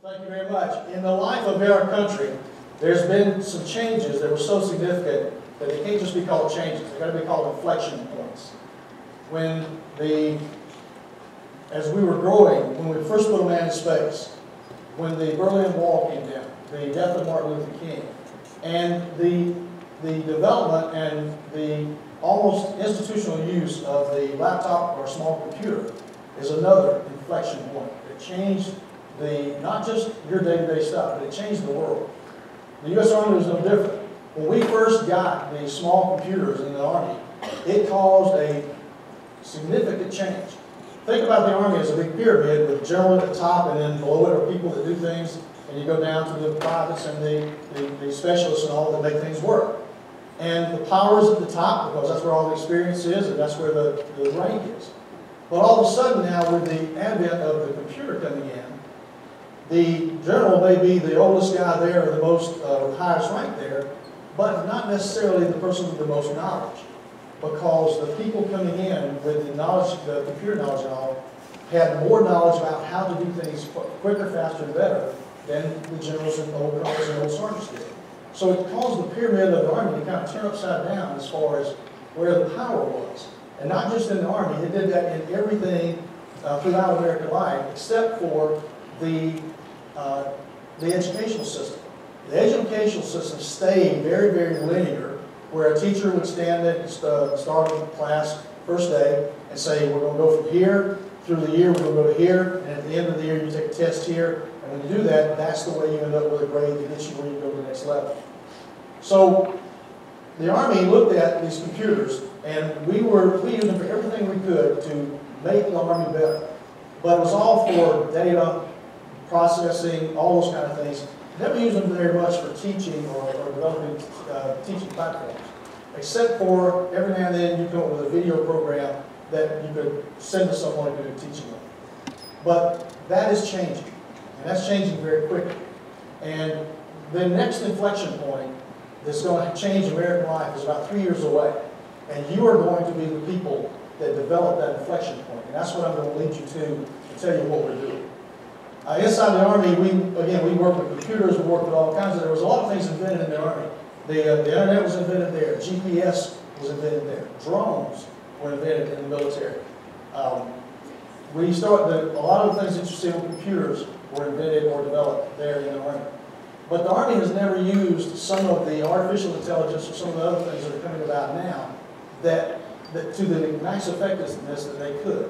Thank you very much. In the life of our country, there's been some changes that were so significant that they can't just be called changes. They've got to be called inflection points. As we were growing, when we first put a man in space, when the Berlin Wall came down, the death of Martin Luther King, and the development and the almost institutional use of the laptop or small computer is another inflection point. It changed not just your day-to-day stuff, but it changed the world. The U.S. Army was no different. When we first got the small computers in the Army, it caused a significant change. Think about the Army as a big pyramid with general at the top, and then below it are people that do things, and you go down to the privates and the specialists and all that make things work. And the power is at the top because that's where all the experience is, and that's where the rank is. But all of a sudden now, with the advent of the computer coming in, the general may be the oldest guy there or the most highest rank there, but not necessarily the person with the most knowledge, because the people coming in with the knowledge, the computer knowledge and all, had more knowledge about how to do things quicker, faster, and better than the generals and old colonels and old sergeants did. So it caused the pyramid of the Army to kind of turn upside down as far as where the power was. And not just in the Army, it did that in everything throughout American life, except for the educational system. The educational system stayed very, very linear, where a teacher would stand at the start of the class, first day, and say, we're going to go from here through the year, we're going to go to here, and at the end of the year, you take a test here, and when you do that, that's the way you end up with a grade that gets you where you go to the next level. So the Army looked at these computers, and we used them for everything we could to make the Army better. But it was all for data, processing, all those kind of things. Never used them very much for teaching or developing teaching platforms, except for every now and then you come up with a video program that you could send to someone to do teaching with. But that is changing, and that's changing very quickly. And the next inflection point that's going to change American life is about 3 years away. And you are going to be the people that develop that inflection point. And that's what I'm going to lead you to tell you what we're doing. Inside the Army, we work with computers, we work with all kinds of, there was a lot of things invented in the Army. The internet was invented there, GPS was invented there, drones were invented in the military. A lot of the things that you see on computers were invented or developed there in the Army. But the Army has never used some of the artificial intelligence or some of the other things that are coming about now that to the max effectiveness that they could.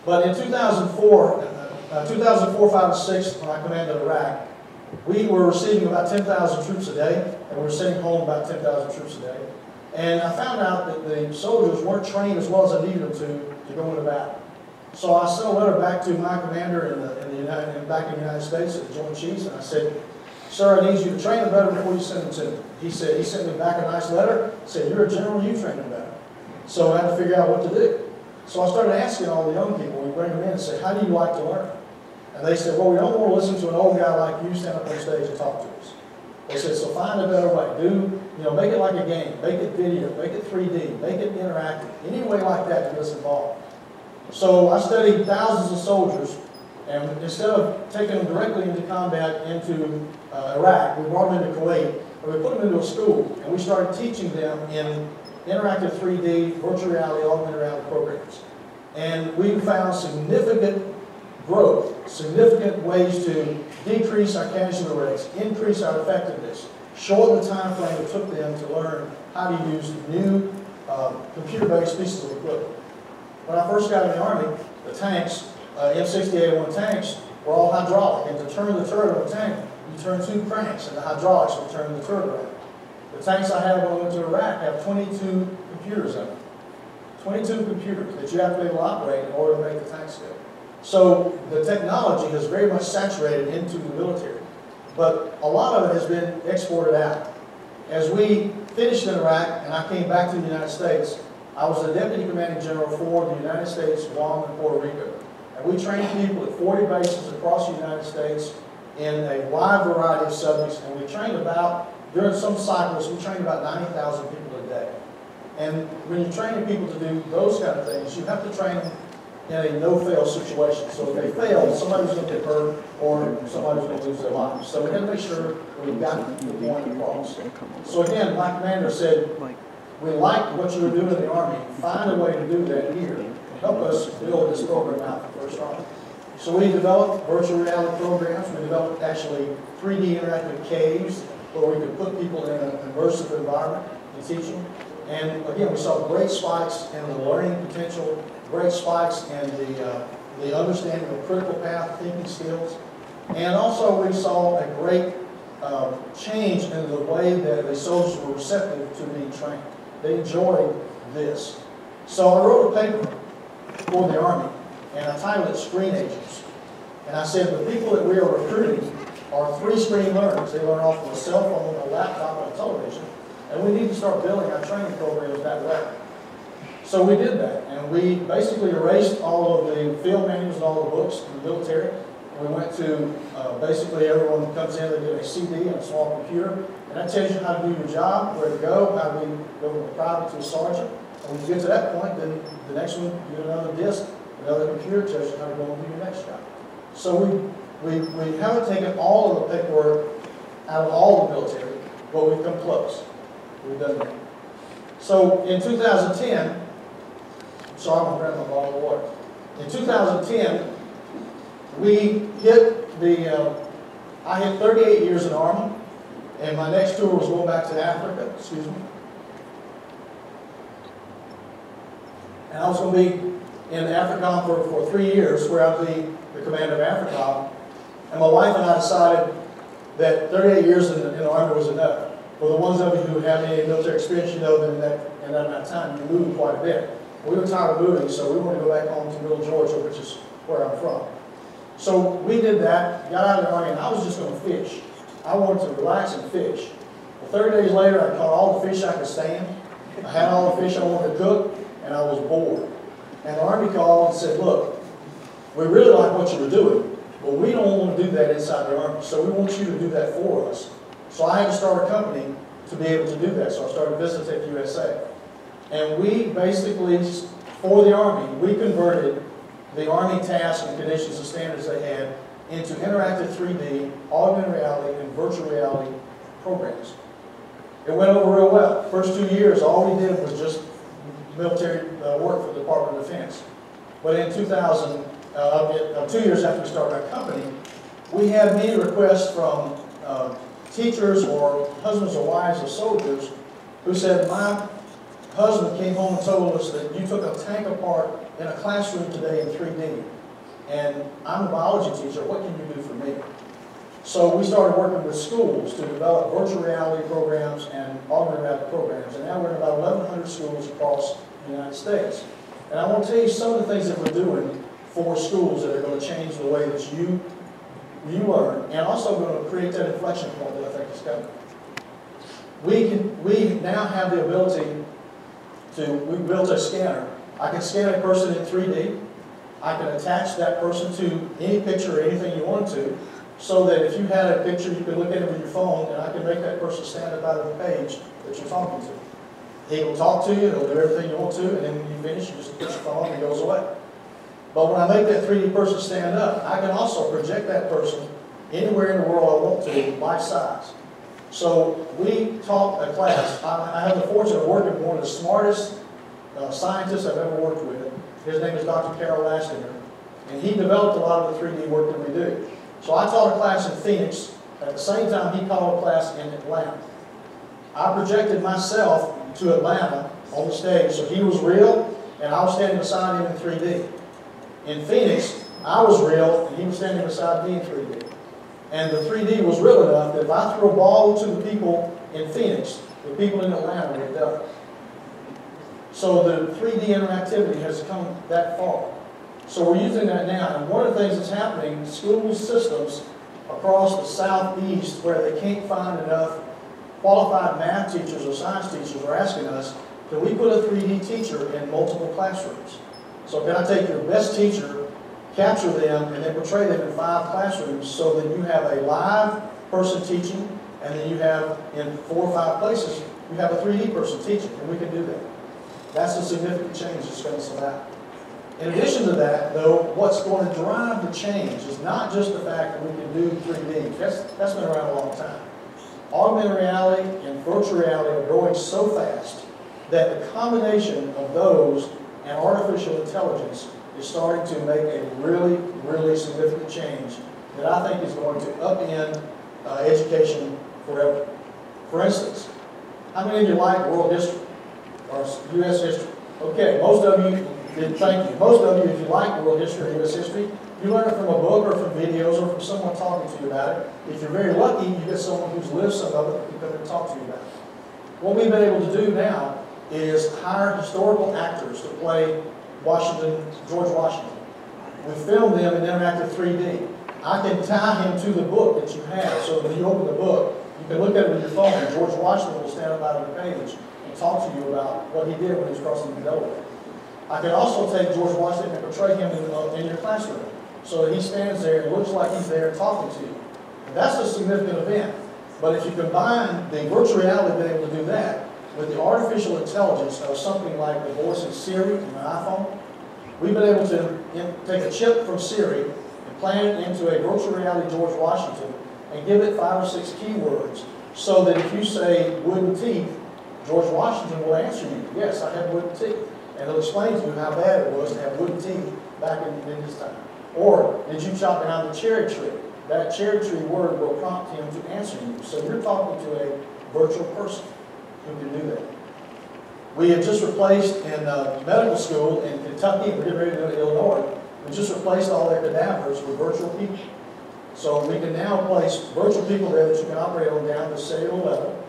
But in 2004, 5, and 6, when I commanded Iraq, we were receiving about 10,000 troops a day, and we were sending home about 10,000 troops a day. And I found out that the soldiers weren't trained as well as I needed them to go into battle. So I sent a letter back to my commander back in the United States at the Joint Chiefs, and I said, sir, I need you to train them better before you send them to me. He sent me back a nice letter, said, you're a general, you train them better. So I had to figure out what to do. So I started asking all the young people, we bring them in and say, how do you like to learn? And they said, well, we don't want to listen to an old guy like you stand up on stage and talk to us. They said, so find a better way. Make it like a game, make it video, make it 3D, make it interactive, any way like that to get us involved. So I studied thousands of soldiers, and instead of taking them directly into combat into Iraq, we brought them into Kuwait, and we put them into a school, and we started teaching them in interactive 3D, virtual reality, augmented reality programs. And we found significant growth, significant ways to decrease our casualty rates, increase our effectiveness, shorten the time frame it took them to learn how to use new computer-based pieces of equipment. When I first got in the Army, the tanks, M60A1 tanks, were all hydraulic, and to turn the turret of a tank, you turn 2 cranks, and the hydraulics will turn the turret around. The tanks I have when I went to Iraq have 22 computers in them. 22 computers that you have to be able to operate in order to make the tanks go. So the technology has very much saturated into the military, but a lot of it has been exported out. As we finished in Iraq and I came back to the United States, I was the Deputy Commanding General for the United States, Guam, and Puerto Rico. And we trained people at 40 bases across the United States in a wide variety of subjects, and we trained during some cycles, we trained about 90,000 people a day. And when you're training people to do those kind of things, you have to train them in a no-fail situation. So if they fail, somebody's going to get hurt or somebody's going to lose their lives. So we had to make sure we got the point across. So again, my commander said, we like what you were doing in the Army. Find a way to do that here and help us build this program out for First Army. So we developed virtual reality programs. We developed actually 3D interactive caves where we could put people in an immersive environment and teach them. And again, we saw great spikes in the learning potential, great spikes in the understanding of critical path thinking skills. And also we saw a great change in the way that the soldiers were receptive to being trained. They enjoyed this. So I wrote a paper for the Army, and I titled it Screen Agents. And I said the people that we are recruiting are three-screen learners. They learn off of a cell phone, a laptop, and a television. And we need to start building our training programs that way. So we did that, and we basically erased all of the field manuals and all the books in the military. We went to basically everyone that comes in, they get a CD and a small computer, and that tells you how to do your job, where to go, how do we go from a private to a sergeant. And when you get to that point, then the next one, you get another disc, another computer tells you how to go and do your next job. So we haven't taken all of the paperwork out of all the military, but we've come close. We've done that. So in 2010, sorry, I'm going to grab my bottle of water. In 2010, we hit I hit 38 years in the Army, and my next tour was going back to Africa, excuse me. And I was going to be in AFRICOM for 3 years, where I'd be the commander of AFRICOM. And my wife and I decided that 38 years in the Army was enough. For the ones of you who have any military experience, you know that in that amount of time, you move quite a bit. We were tired of moving, so we wanted to go back home to Middle Georgia, which is where I'm from. So we did that, got out of the Army, and I was just going to fish. I wanted to relax and fish. Well, 30 days later, I caught all the fish I could stand. I had all the fish I wanted to cook, and I was bored. And the Army called and said, look, we really like what you were doing, but we don't want to do that inside the Army, so we want you to do that for us. So I had to start a company to be able to do that. So I started Visitech USA. And we basically, for the Army, we converted the Army tasks and conditions and standards they had into interactive 3D, augmented reality, and virtual reality programs. It went over real well. First 2 years, all we did was just military work for the Department of Defense. But in 2 years after we started our company, we had many requests from teachers or husbands or wives of soldiers who said, my husband came home and told us that you took a tank apart in a classroom today in 3D. And I'm a biology teacher, what can you do for me? So we started working with schools to develop virtual reality programs and augmented reality programs. And now we're in about 1,100 schools across the United States. And I want to tell you some of the things that we're doing for schools that are going to change the way that you learn, and also going to create that inflection point that I think is coming. We now have the ability we built a scanner. I can scan a person in 3D. I can attach that person to any picture or anything you want to, so that if you had a picture, you can look at it with your phone, and I can make that person stand up out of the page that you're talking to. He will talk to you, he'll do everything you want to, and then when you finish, you just put your phone and it goes away. But when I make that 3D person stand up, I can also project that person anywhere in the world I want to, life size. So we taught a class. I have the fortune of working with one of the smartest scientists I've ever worked with. His name is Dr. Carol Lastinger, and he developed a lot of the 3D work that we do. So I taught a class in Phoenix. At the same time, he taught a class in Atlanta. I projected myself to Atlanta on the stage, so he was real, and I was standing beside him in 3D. In Phoenix, I was real, and he was standing beside me in 3D. And the 3D was real enough that if I threw a ball to the people in Phoenix, the people in Atlanta would die. So the 3D interactivity has come that far. So we're using that now, and one of the things that's happening, school systems across the southeast where they can't find enough qualified math teachers or science teachers are asking us, can we put a 3D teacher in multiple classrooms? So can I take your best teacher, capture them, and then portray them in 5 classrooms so that you have a live person teaching, and then you have, in 4 or 5 places, you have a 3D person teaching, and we can do that. That's a significant change that's going to come out. In addition to that, though, what's going to drive the change is not just the fact that we can do 3D. That's been around a long time. Augmented reality and virtual reality are growing so fast that the combination of those and artificial intelligence is starting to make a really, really significant change that I think is going to upend education forever. For instance, how many of you like world history or U.S. history? Okay, most of you did, thank you. Most of you, if you like world history or U.S. history, you learn it from a book or from videos or from someone talking to you about it. If you're very lucky, you get someone who's lived some of it who can talk to you about it. What we've been able to do now is hire historical actors to play George Washington. We film them in interactive 3D. I can tie him to the book that you have, so when you open the book, you can look at it with your phone, and George Washington will stand up out of the page and talk to you about what he did when he was crossing the Delaware. I can also take George Washington and portray him in your classroom, so that he stands there and looks like he's there talking to you. And that's a significant event. But if you combine the virtual reality being able to do that with the artificial intelligence of something like the voice of Siri in an iPhone, we've been able to take a chip from Siri and plant it into a virtual reality George Washington and give it 5 or 6 keywords so that if you say wooden teeth, George Washington will answer you, yes, I have wooden teeth. And he'll explain to you how bad it was to have wooden teeth back in his time. Or, did you chop down the cherry tree? That cherry tree word will prompt him to answer you. So you're talking to a virtual person who can do that. We have just replaced in medical school in Kentucky, we're getting ready to go to Illinois, we just replaced all their cadavers with virtual people. So we can now place virtual people there that you can operate on down to cellular level.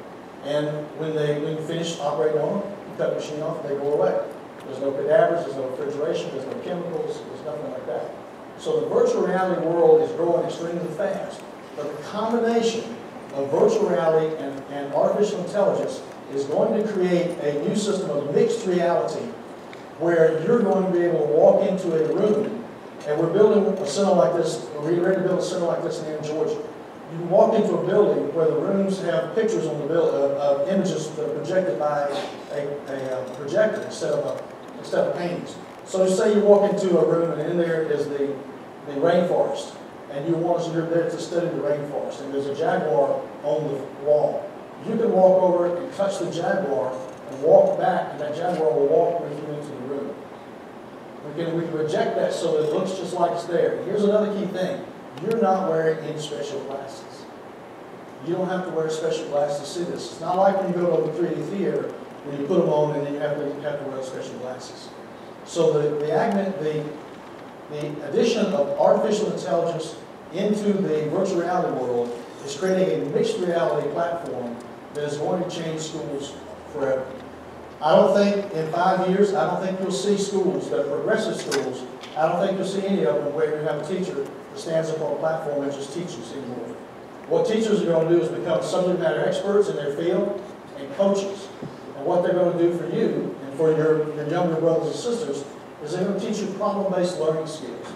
And when you finish operating on them, you cut the machine off and they go away. There's no cadavers, there's no refrigeration, there's no chemicals, there's nothing like that. So the virtual reality world is growing extremely fast. But the combination of virtual reality and artificial intelligence is going to create a new system of mixed reality where you're going to be able to walk into a room, and we're building a center like this, we're ready to build a center like this in Georgia. You can walk into a building where the rooms have pictures on the of images that are projected by a projector instead of paintings. So say you walk into a room and in there is the rainforest, and you're there to study the rainforest, and there's a jaguar on the wall. You can walk over and touch the jaguar and walk back, and that jaguar will walk with you into the room. We can project that so that it looks just like it's there. And here's another key thing. You're not wearing any special glasses. You don't have to wear special glasses to see this. It's not like when you go to the 3D theater where you put them on and then you have to wear special glasses. So the addition of artificial intelligence into the virtual reality world is creating a mixed reality platform that is going to change schools forever. I don't think in 5 years, I don't think you'll see schools that are progressive schools. I don't think you'll see any of them where you have a teacher that stands up on a platform and just teaches anymore. What teachers are going to do is become subject matter experts in their field and coaches. And what they're going to do for you and for your younger brothers and sisters is they're going to teach you problem-based learning skills.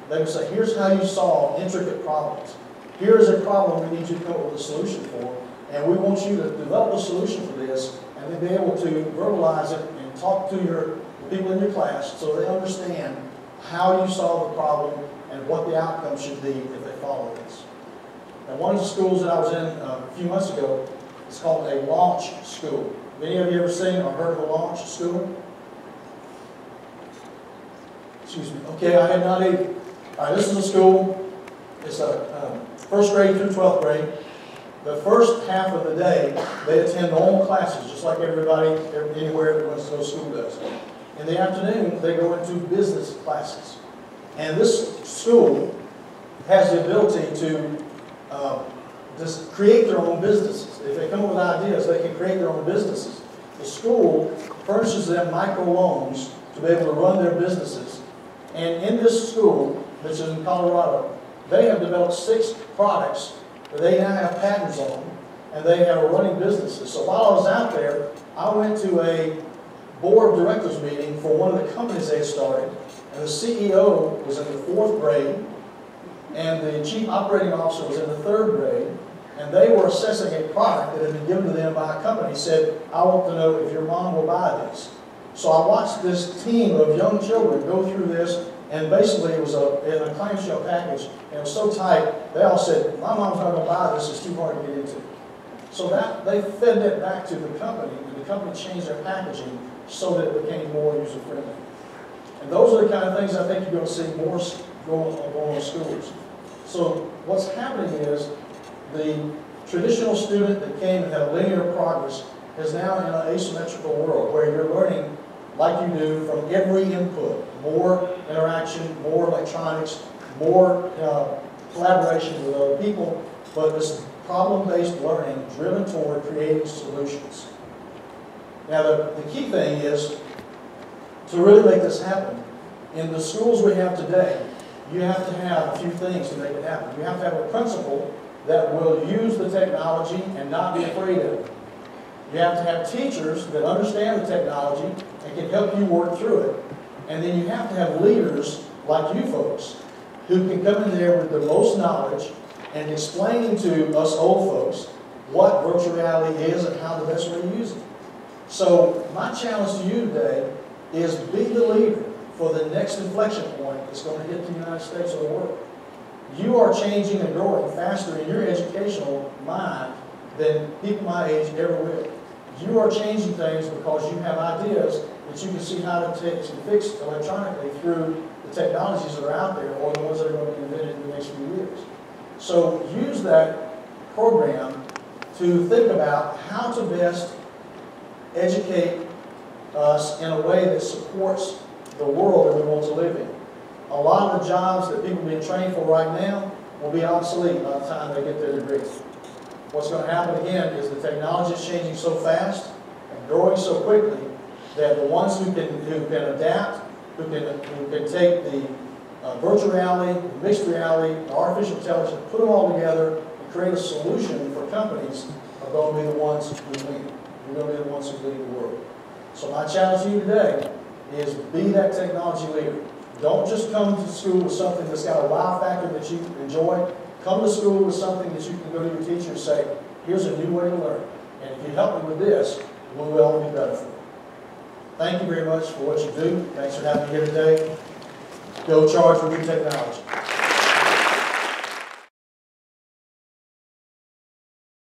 They're going to say, here's how you solve intricate problems. Here's a problem we need you to come up with a solution for, and we want you to develop a solution for this and then be able to verbalize it and talk to the people in your class so they understand how you solve the problem and what the outcome should be if they follow this. Now, one of the schools that I was in a few months ago is called a launch school. Have any of you ever seen or heard of a launch school? Excuse me. Okay, I had not either. All right, this is a school. It's a first grade through 12th grade. The first half of the day, they attend normal classes, just like everybody anywhere that wants to go to school does. In the afternoon, they go into business classes. And this school has the ability to just create their own businesses. If they come up with ideas, they can create their own businesses. The school furnishes them microloans to be able to run their businesses. And in this school, which is in Colorado, they have developed 6 products that they now have patents on, and they are running businesses. So while I was out there, I went to a board of directors meeting for one of the companies they had started, and the CEO was in the 4th grade, and the chief operating officer was in the 3rd grade, and they were assessing a product that had been given to them by a company. Said, I want to know if your mom will buy this. So I watched this team of young children go through this, and basically it was in a clamshell package, and it was so tight, they all said, my mom's not going to buy this, it's too hard to get into. So that they fed that back to the company, and the company changed their packaging so that it became more user-friendly. And those are the kind of things I think you're going to see more going on in schools. So what's happening is the traditional student that came and had a linear progress is now in an asymmetrical world where you're learning like you do from every input. More interaction, more electronics, more collaboration with other people, but this problem-based learning driven toward creating solutions. Now the key thing is, to really make this happen, in the schools we have today, you have to have a few things to make it happen. You have to have a principal that will use the technology and not be afraid of it. You have to have teachers that understand the technology and can help you work through it. And then you have to have leaders like you folks who can come in there with the most knowledge and explaining to us old folks what virtual reality is and how the best way to use it. So my challenge to you today is be the leader for the next inflection point that's going to hit the United States or the world. You are changing and growing faster in your educational mind than people my age ever will. You are changing things because you have ideas that you can see how to fix electronically through the technologies that are out there or the ones that are going to be invented in the next few years. So use that program to think about how to best educate us in a way that supports the world that we want to live in. A lot of the jobs that people are being trained for right now will be obsolete by the time they get their degree. What's going to happen again is the technology is changing so fast and growing so quickly that the ones who can adapt, who can take the virtual reality, mixed reality, artificial intelligence, put them all together and create a solution for companies are going to be the ones who lead. We're going to be the ones who lead the world. So my challenge to you today is be that technology leader. Don't just come to school with something that's got a wow factor that you enjoy. Come to school with something that you can go to your teacher and say, here's a new way to learn. And if you help me with this, we will all be better for you. Thank you very much for what you do. Thanks for having me here today. Go charge with new technology.